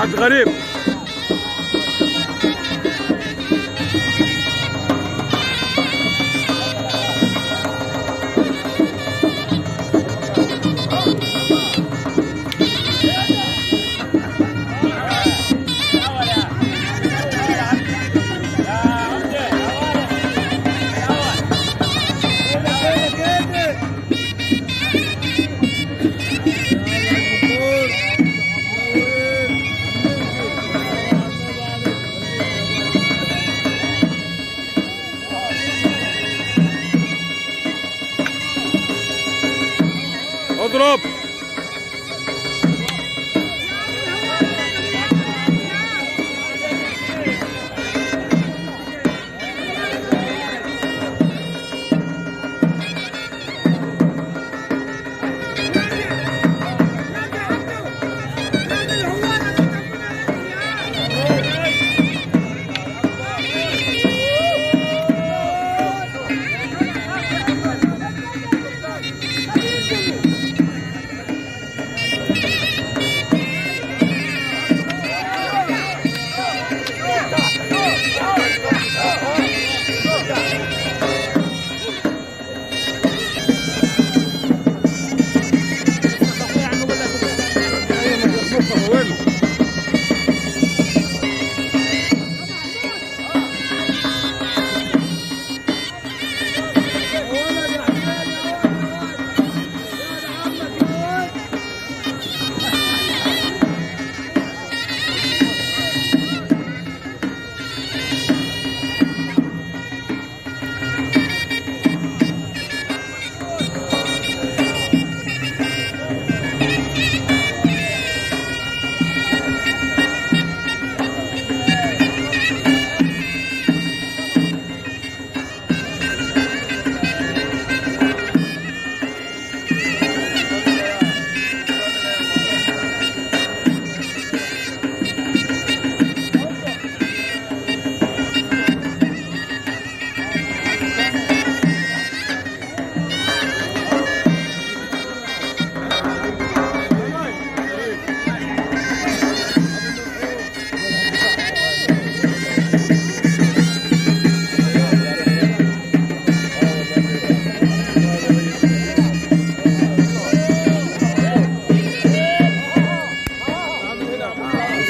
حاج غريب. اضرب.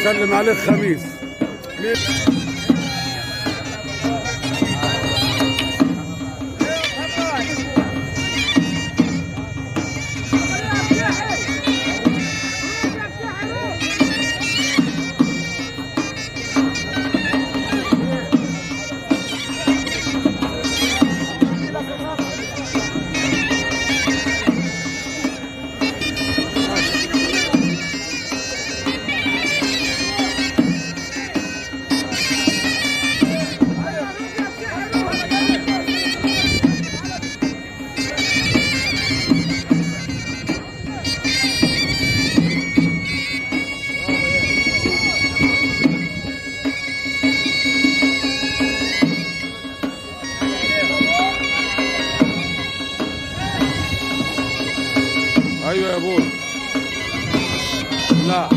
سلم عليك خميس. ايوه يا ابوي. لا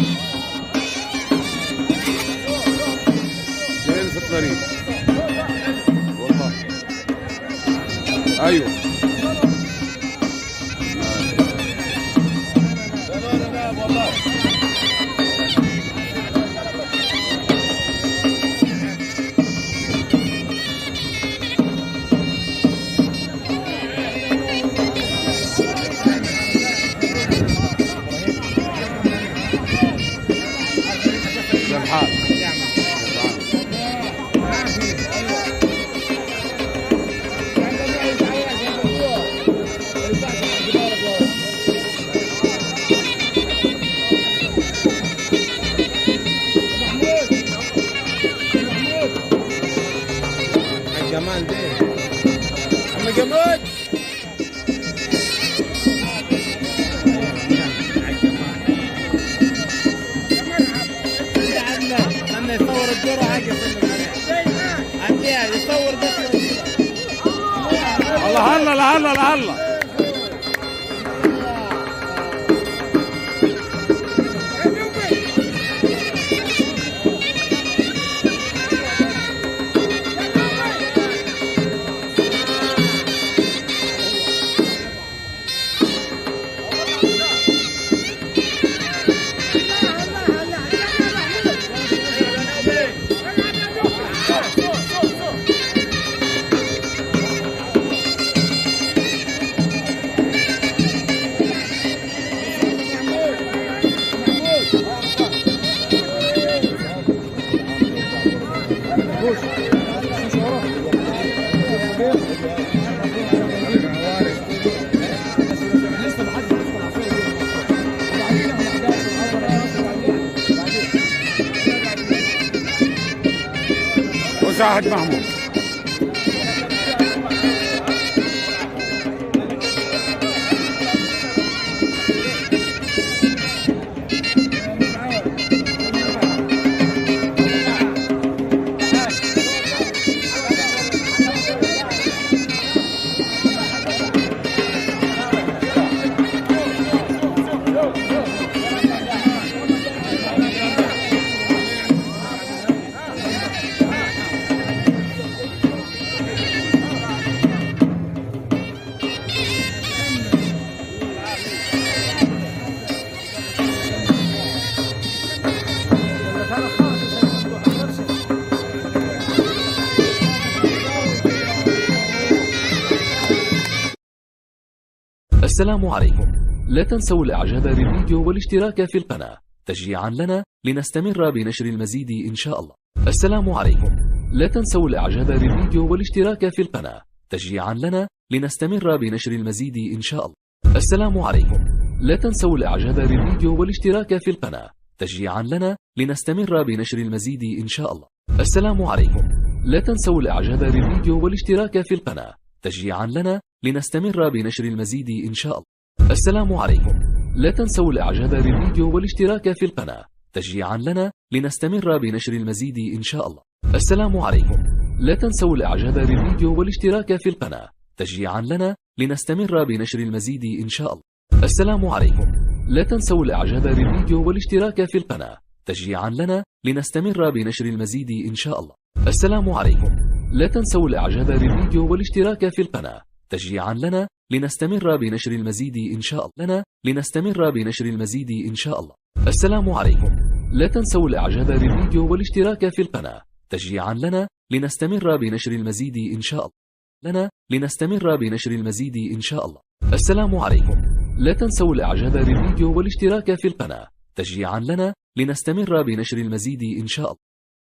جايين في الطريق والله. ايوه جمال ده عم جمال. استنى يصور الدورة حاجة عندي يصور بس. الله هلا هلا هلا. حاج محمود. السلام عليكم. لا تنسوا الاعجاب بالفيديو والاشتراك في القناة تشجيعا لنا لنستمر بنشر المزيد ان شاء الله. السلام عليكم. لا تنسوا الاعجاب بالفيديو والاشتراك في القناة تشجيعا لنا لنستمر بنشر المزيد ان شاء الله. السلام عليكم. لا تنسوا الاعجاب بالفيديو والاشتراك في القناة تشجيعا لنا لنستمر بنشر المزيد ان شاء الله. السلام عليكم. لا تنسوا الاعجاب بالفيديو والاشتراك في القناة تشجيعا لنا لنستمر بنشر المزيد إن شاء الله. السلام عليكم. لا تنسوا الإعجاب بالفيديو والاشتراك في القناة تشجيعا لنا لنستمر بنشر المزيد إن شاء الله. السلام عليكم. لا تنسوا الإعجاب بالفيديو والاشتراك في القناة تشجيعا لنا لنستمر بنشر المزيد إن شاء الله. السلام عليكم. لا تنسوا الإعجاب بالفيديو والاشتراك في القناة تشجيعا لنا لنستمر بنشر المزيد إن شاء الله. السلام عليكم. لا تنسوا الإعجاب بالفيديو والاشتراك في القناة تشجيعا لنا لنستمر بنشر المزيد إن شاء الله. لنستمر بنشر المزيد إن شاء الله. السلام عليكم. لا تنسوا الإعجاب بالفيديو والاشتراك في القناة تشجيعا لنا لنستمر بنشر المزيد إن شاء الله. لنستمر بنشر المزيد إن شاء الله. السلام عليكم. لا تنسوا الإعجاب بالفيديو والاشتراك في القناة تشجيعا لنا لنستمر بنشر المزيد إن شاء الله.